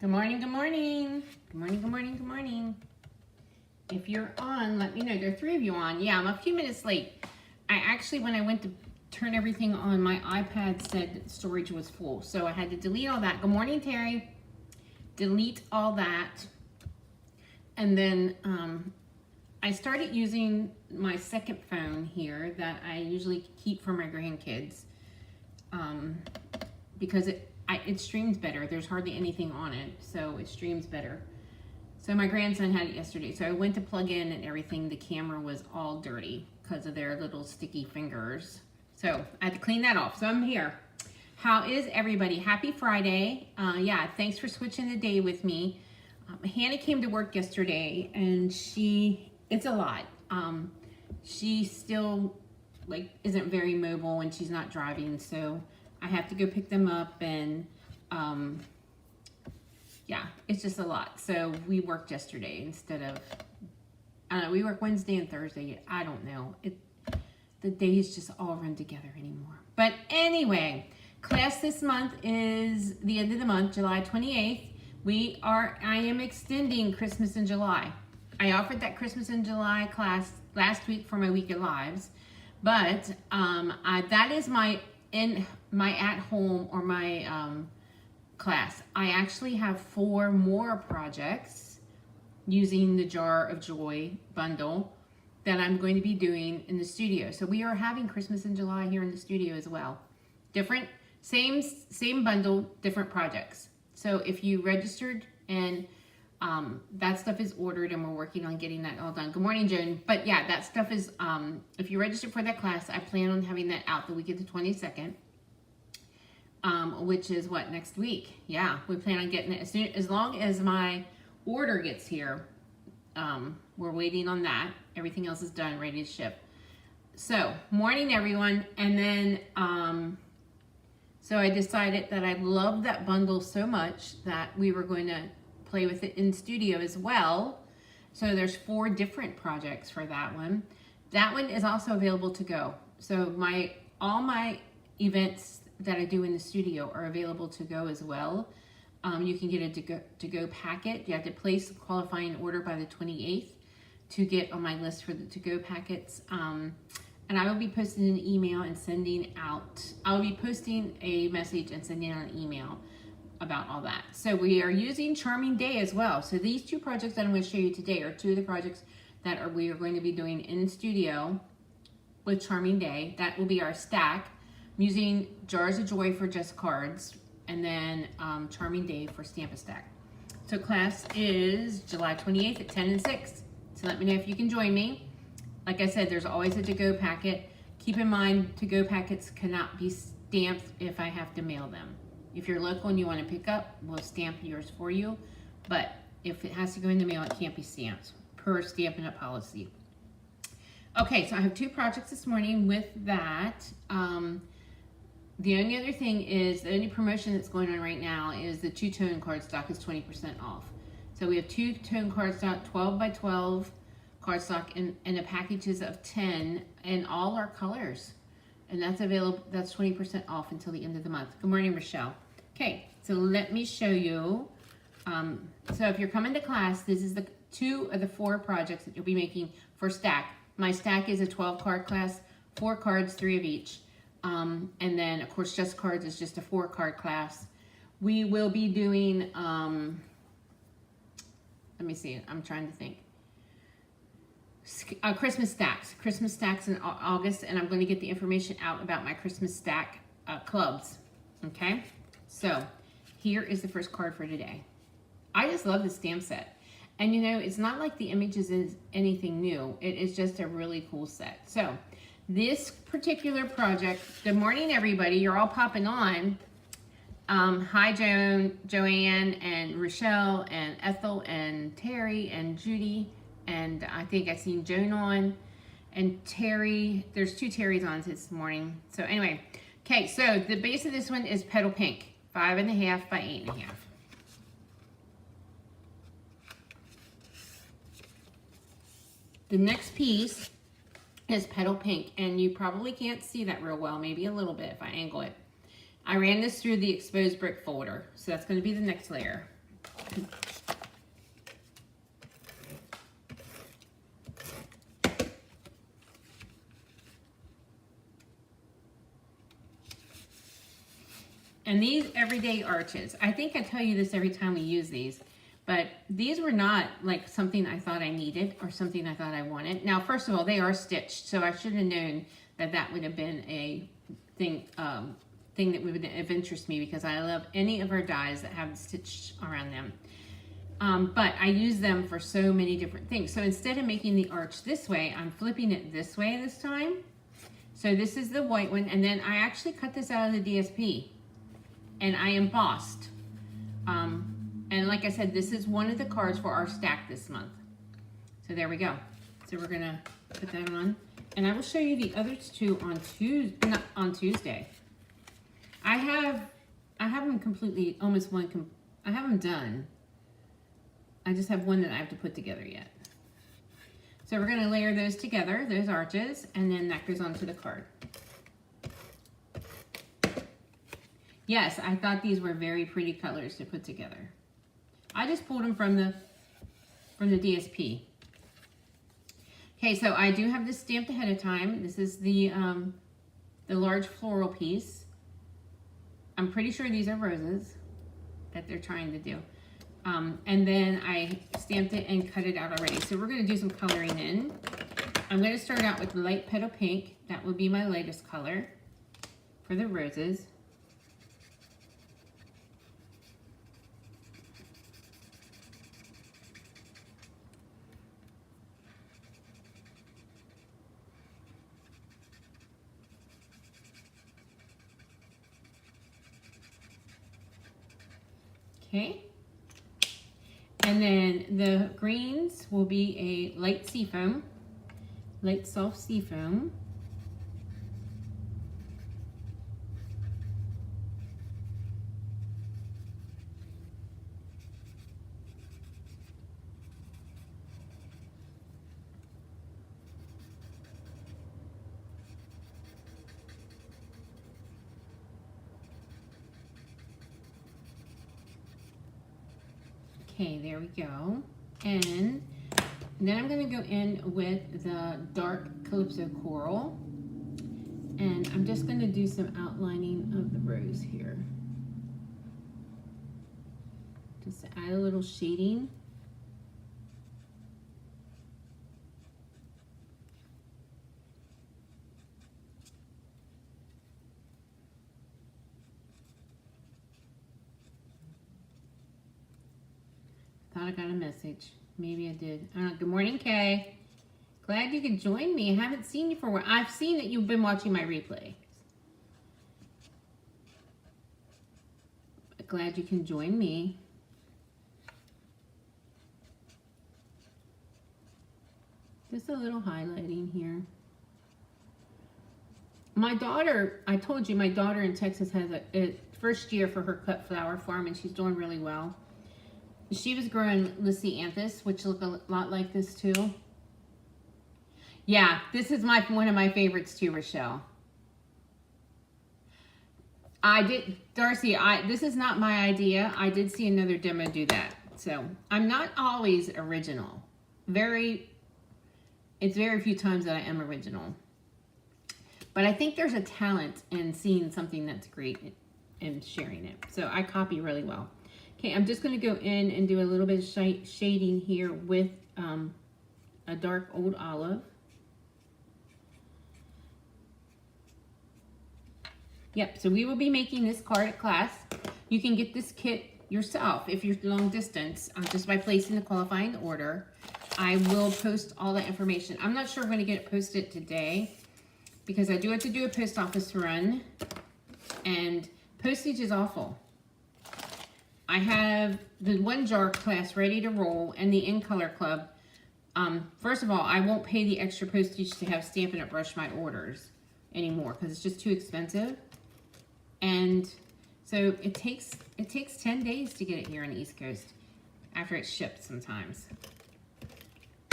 Good morning, good morning. Good morning, good morning, good morning. If you're on, let me know. There are 3 of you on. Yeah, I'm a few minutes late. I actually, when I went to turn everything on, my iPad said that storage was full. So I had to delete all that. Good morning, Terry. Delete all that. And then I started using my second phone here that I usually keep for my grandkids because it streams better. There's hardly anything on it, so it streams better. So my grandson had it yesterday, so I went to plug in and everything. The camera was all dirty because of their little sticky fingers. So I had to clean that off, so I'm here. How is everybody? Happy Friday. Yeah, thanks for switching the day with me. Hannah came to work yesterday, and it's a lot. She still isn't very mobile and she's not driving, so I have to go pick them up, and yeah, it's just a lot. So we worked yesterday instead of, I don't know, we work Wednesday and Thursday. I don't know. The days just all run together anymore. But anyway, class this month is the end of the month, July 28th. I am extending Christmas in July. I offered that Christmas in July class last week for my Week of Lives, but that is my at home or my class. I actually have 4 more projects using the Jar of Joy bundle that I'm going to be doing in the studio. So we are having Christmas in July here in the studio as well. Different, same bundle, different projects. So if you registered and that stuff is ordered, and we're working on getting that all done. Good morning, Joan. But yeah, that stuff is, if you registered for that class, I plan on having that out the week of the 22nd, which is what, next week? Yeah, we plan on getting it as long as my order gets here. We're waiting on that. Everything else is done, ready to ship. So, morning, everyone. And then, so I decided that I love that bundle so much that we were going to play with it in studio as well. So there's 4 different projects for that one. That one is also available to go. So all my events that I do in the studio are available to go as well. You can get a to-go packet. You have to place a qualifying order by the 28th to get on my list for the to-go packets. And I will be posting an email and sending out, I'll be posting a message and sending out an email about all that. So we are using Charming Day as well. So these 2 projects that I'm going to show you today are 2 of the projects that we are going to be doing in studio with Charming Day. That will be our stack. I'm using Jars of Joy for just cards, and then Charming Day for Stamp-A-Stack. So class is July 28th at 10 and 6. So let me know if you can join me. Like I said, there's always a to-go packet. Keep in mind, to-go packets cannot be stamped if I have to mail them. If you're local and you want to pick up, we'll stamp yours for you. But if it has to go in the mail, it can't be stamped per Stampin' Up! Policy. Okay, so I have 2 projects this morning with that. The only other thing is, the only promotion that's going on right now is the 2-tone cardstock is 20% off. So we have 2-tone cardstock, 12 by 12 cardstock, and the packages of 10 in all our colors. And that's available, that's 20% off until the end of the month. Good morning, Rochelle. Okay, so let me show you. So if you're coming to class, this is the 2 of the 4 projects that you'll be making for stack. My stack is a 12-card class, 4 cards, 3 of each. And then, of course, Just Cards is just a 4-card class. We will be doing, let me see, I'm trying to think. Christmas stacks in August, and I'm going to get the information out about my Christmas stack clubs. Okay, so here is the first card for today. I just love the stamp set, and you know, it's not like the images is anything new. It is just a really cool set. So this particular project, good morning, everybody. You're all popping on. Hi, Joanne, and Rochelle, and Ethel, and Terry, and Judy. And I think I've seen Joan on, and Terry. There's 2 Terrys on this morning. So anyway, okay, so the base of this one is Petal Pink, 5.5 by 8.5. The next piece is Petal Pink, and you probably can't see that real well, maybe a little bit if I angle it. I ran this through the exposed brick folder, so that's going to be the next layer. And these everyday arches, I think I tell you this every time we use these, but these were not like something I thought I needed or something I thought I wanted. Now, first of all, they are stitched, so I should have known that that would have been a thing that would have interested me, because I love any of our dies that have stitched around them. But I use them for so many different things. So instead of making the arch this way, I'm flipping it this way this time. So this is the white one, and then I actually cut this out of the DSP. And I embossed. And like I said, this is one of the cards for our stack this month. So there we go. So we're gonna put that on. And I will show you the other two on Tuesday. I have them completely, almost one, I have them done. I just have one that I have to put together yet. So we're gonna layer those together, those arches, and then that goes onto the card. Yes, I thought these were very pretty colors to put together. I just pulled them from the DSP. Okay, so I do have this stamped ahead of time. This is the large floral piece. I'm pretty sure these are roses that they're trying to do. And then I stamped it and cut it out already. So we're gonna do some coloring in. I'm gonna start out with light petal pink. That will be my lightest color for the roses. Okay, and then the greens will be a light seafoam, light soft seafoam. Okay, there we go. And then I'm going to go in with the dark Calypso Coral. And I'm just going to do some outlining of the rose here. Just to add a little shading. Thought I got a message. Maybe I did. Good morning, Kay. Glad you could join me. I haven't seen you for a while. I've seen that you've been watching my replay. Glad you can join me. Just a little highlighting here. My daughter, I told you, my daughter in Texas has a first year for her cut flower farm, and she's doing really well. She was growing Lysianthus, which look a lot like this too. Yeah, this is one of my favorites too, Rochelle. Darcy, this is not my idea. I did see another demo do that. So I'm not always original. It's very few times that I am original. But I think there's a talent in seeing something that's great and sharing it. So I copy really well. Okay, I'm just going to go in and do a little bit of shading here with a dark old olive. Yep, so we will be making this card at class. You can get this kit yourself if you're long distance, just by placing the qualifying order. I will post all that information. I'm not sure I'm going to get it posted today because I do have to do a post office run, and postage is awful. I have the One Jar class ready to roll and the In Color Club. First of all, I won't pay the extra postage to have Stampin' Up! Rush my orders anymore because it's just too expensive. And so it takes 10 days to get it here on the East Coast after it's shipped sometimes.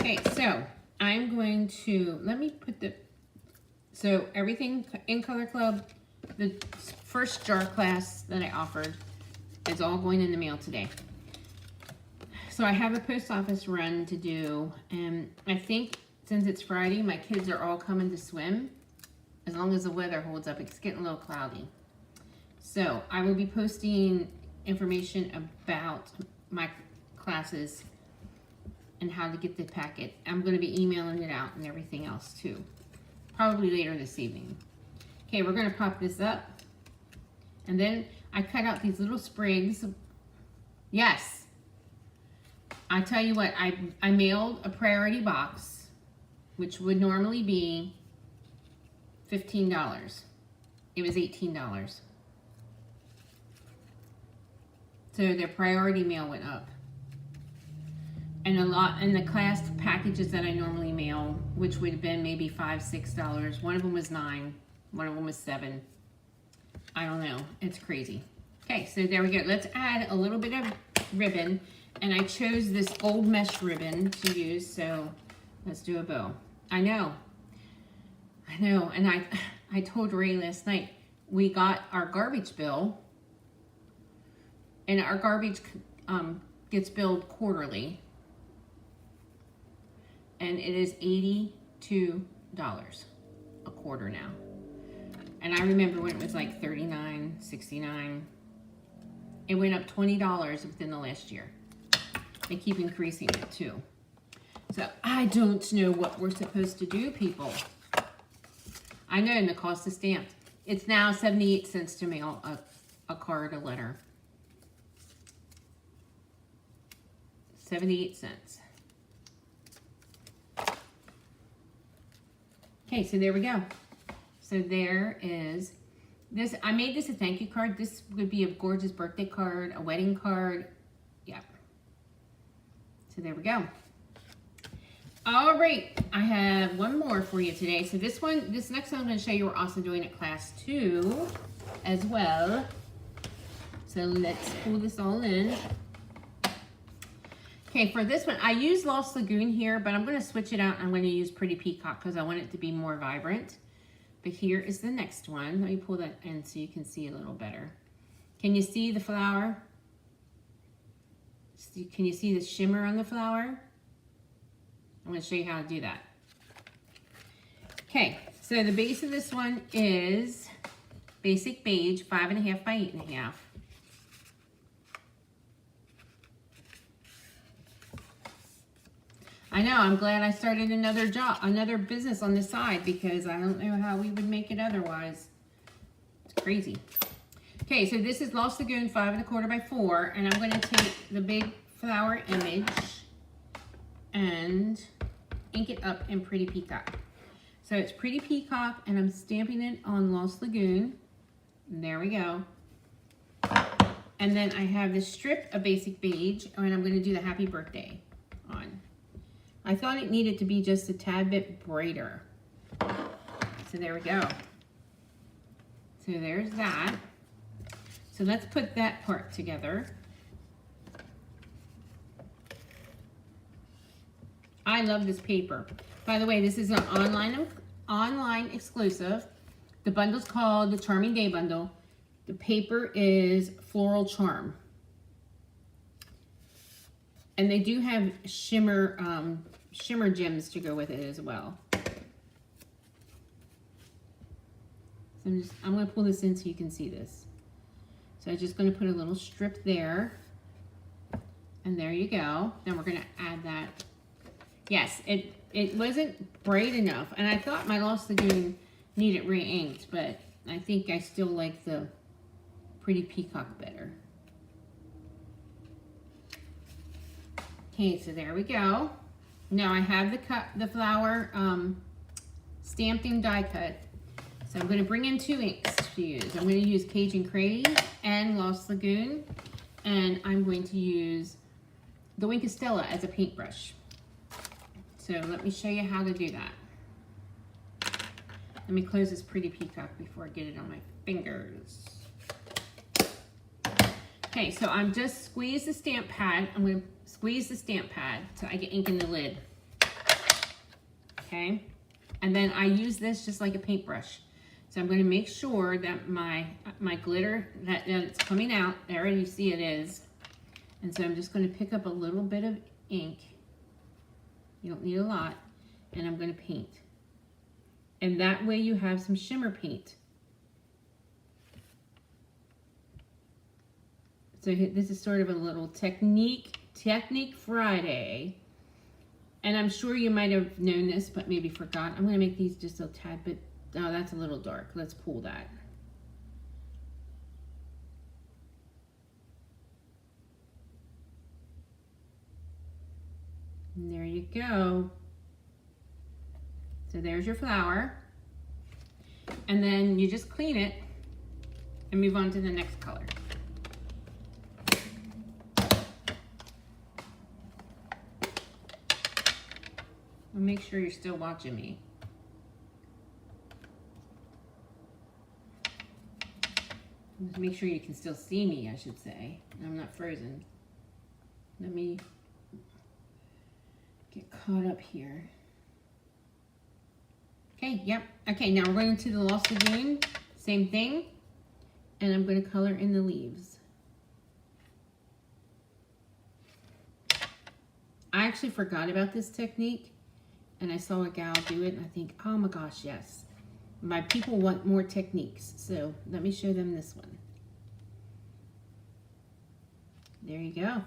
Okay, so I'm going to, let me put so everything In Color Club, the first jar class that I offered, is all going in the mail today. So I have a post office run to do, and I think since it's Friday, my kids are all coming to swim. As long as the weather holds up, it's getting a little cloudy. So I will be posting information about my classes and how to get the packet. I'm going to be emailing it out and everything else too. Probably later this evening. Okay, we're going to pop this up. And then I cut out these little sprigs. Yes. I tell you what, I mailed a priority box, which would normally be $15. It was $18. So their priority mail went up. And the class packages that I normally mail, which would have been maybe $5, $6. One of them was $9, one of them was $7. I don't know, it's crazy. Okay, so there we go. Let's add a little bit of ribbon, and I chose this gold mesh ribbon to use, so let's do a bow. I know, and I told Ray last night, we got our garbage bill, and our garbage gets billed quarterly, and it is $82 a quarter now. And I remember when it was like $39, $69. It went up $20 within the last year. They keep increasing it too. So I don't know what we're supposed to do, people. I know, and the cost of stamps. It's now 78 cents to mail a card, a letter. 78 cents. Okay, so there we go. So there is this. I made this a thank you card. This would be a gorgeous birthday card, a wedding card. Yeah. So there we go. All right, I have one more for you today. So this next one I'm going to show you, we're also doing at class 2 as well. So let's pull this all in. Okay, for this one, I use Lost Lagoon here, but I'm going to switch it out. I'm going to use Pretty Peacock because I want it to be more vibrant. But here is the next one. Let me pull that in so you can see a little better. Can you see the flower? Can you see the shimmer on the flower? I'm going to show you how to do that. Okay, so the base of this one is Basic Beige, 5.5 by 8.5. I know, I'm glad I started another business on the side, because I don't know how we would make it otherwise. It's crazy. Okay, so this is Lost Lagoon 5.25 by 4, and I'm going to take the big flower image and ink it up in Pretty Peacock. So it's Pretty Peacock, and I'm stamping it on Lost Lagoon. And there we go. And then I have this strip of Basic Beige, and I'm going to do the Happy Birthday on. I thought it needed to be just a tad bit brighter. So there we go. So there's that. So let's put that part together. I love this paper. By the way, this is an online exclusive. The bundle's called the Charming Day Bundle. The paper is Floral Charm. And they do have shimmer gems to go with it as well. So I'm going to pull this in so you can see this. So I'm just going to put a little strip there. And there you go. Then we're going to add that. Yes, it wasn't bright enough. And I thought my Lost Lagoon needed re-inked, but I think I still like the Pretty Peacock better. Okay, so there we go. Now I have the flower stamped in die cut. So I'm going to bring in 2 inks to use. I'm going to use Cajun Craze and Lost Lagoon. And I'm going to use the Wink of Stella as a paintbrush. So let me show you how to do that. Let me close this Pretty Peacock before I get it on my fingers. Okay, so I'm just squeeze the stamp pad. I'm going to squeeze the stamp pad so I get ink in the lid. Okay, and then I use this just like a paintbrush. So I'm going to make sure that my glitter, that it's coming out. There you see it is. And so I'm just going to pick up a little bit of ink. You don't need a lot. And I'm going to paint. And that way you have some shimmer paint. So this is sort of a little Technique Friday. And I'm sure you might have known this, but maybe forgot. I'm going to make these just a tad bit, oh, that's a little dark. Let's pull that. And there you go. So there's your flower. And then you just clean it and move on to the next color. And make sure you're still watching me. Just make sure you can still see me, I should say. I'm not frozen. Let me get caught up here. Okay, yep. Okay, now we're going to the Lost Lagoon. Same thing. And I'm going to color in the leaves. I actually forgot about this technique. And I saw a gal do it. And I think, oh my gosh, yes. My people want more techniques. So let me show them this one. There you go.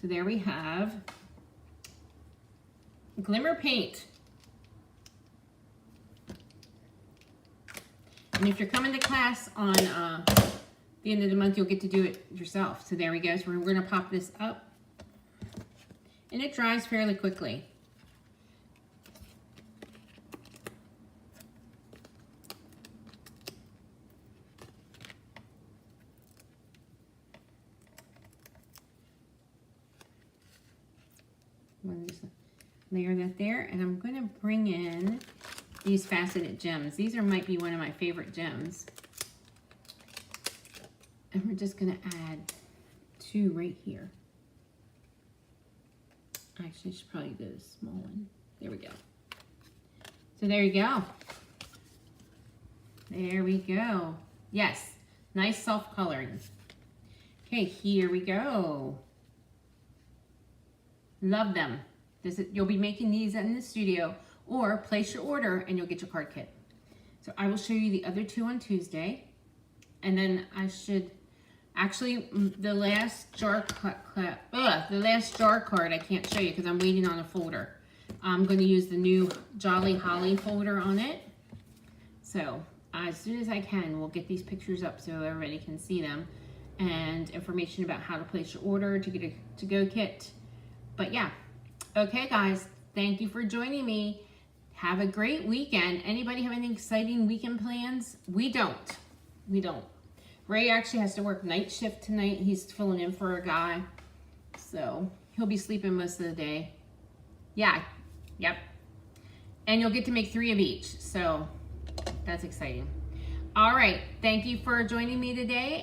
So there we have glimmer paint. And if you're coming to class on the end of the month, you'll get to do it yourself. So there we go. So we're going to pop this up. And it dries fairly quickly. I'm going to just layer that there. And I'm going to bring in these faceted gems. These might be one of my favorite gems. And we're just going to add 2 right here. Actually, I should probably do a small one. There we go. So there you go. There we go. Yes, nice self-coloring. Okay, here we go. Love them. You'll be making these in the studio, or place your order and you'll get your card kit. So I will show you the other 2 on Tuesday. And then I should, actually the last jar card I can't show you because I'm waiting on a folder. I'm going to use the new Jolly Holly folder on it. So as soon as I can, we'll get these pictures up so everybody can see them. And information about how to place your order to get a to-go kit. But yeah, okay guys, thank you for joining me. Have a great weekend. Anybody have any exciting weekend plans? We don't. Ray actually has to work night shift tonight. He's filling in for a guy. So he'll be sleeping most of the day. Yeah, yep. And you'll get to make 3 of each. So that's exciting. All right, thank you for joining me today.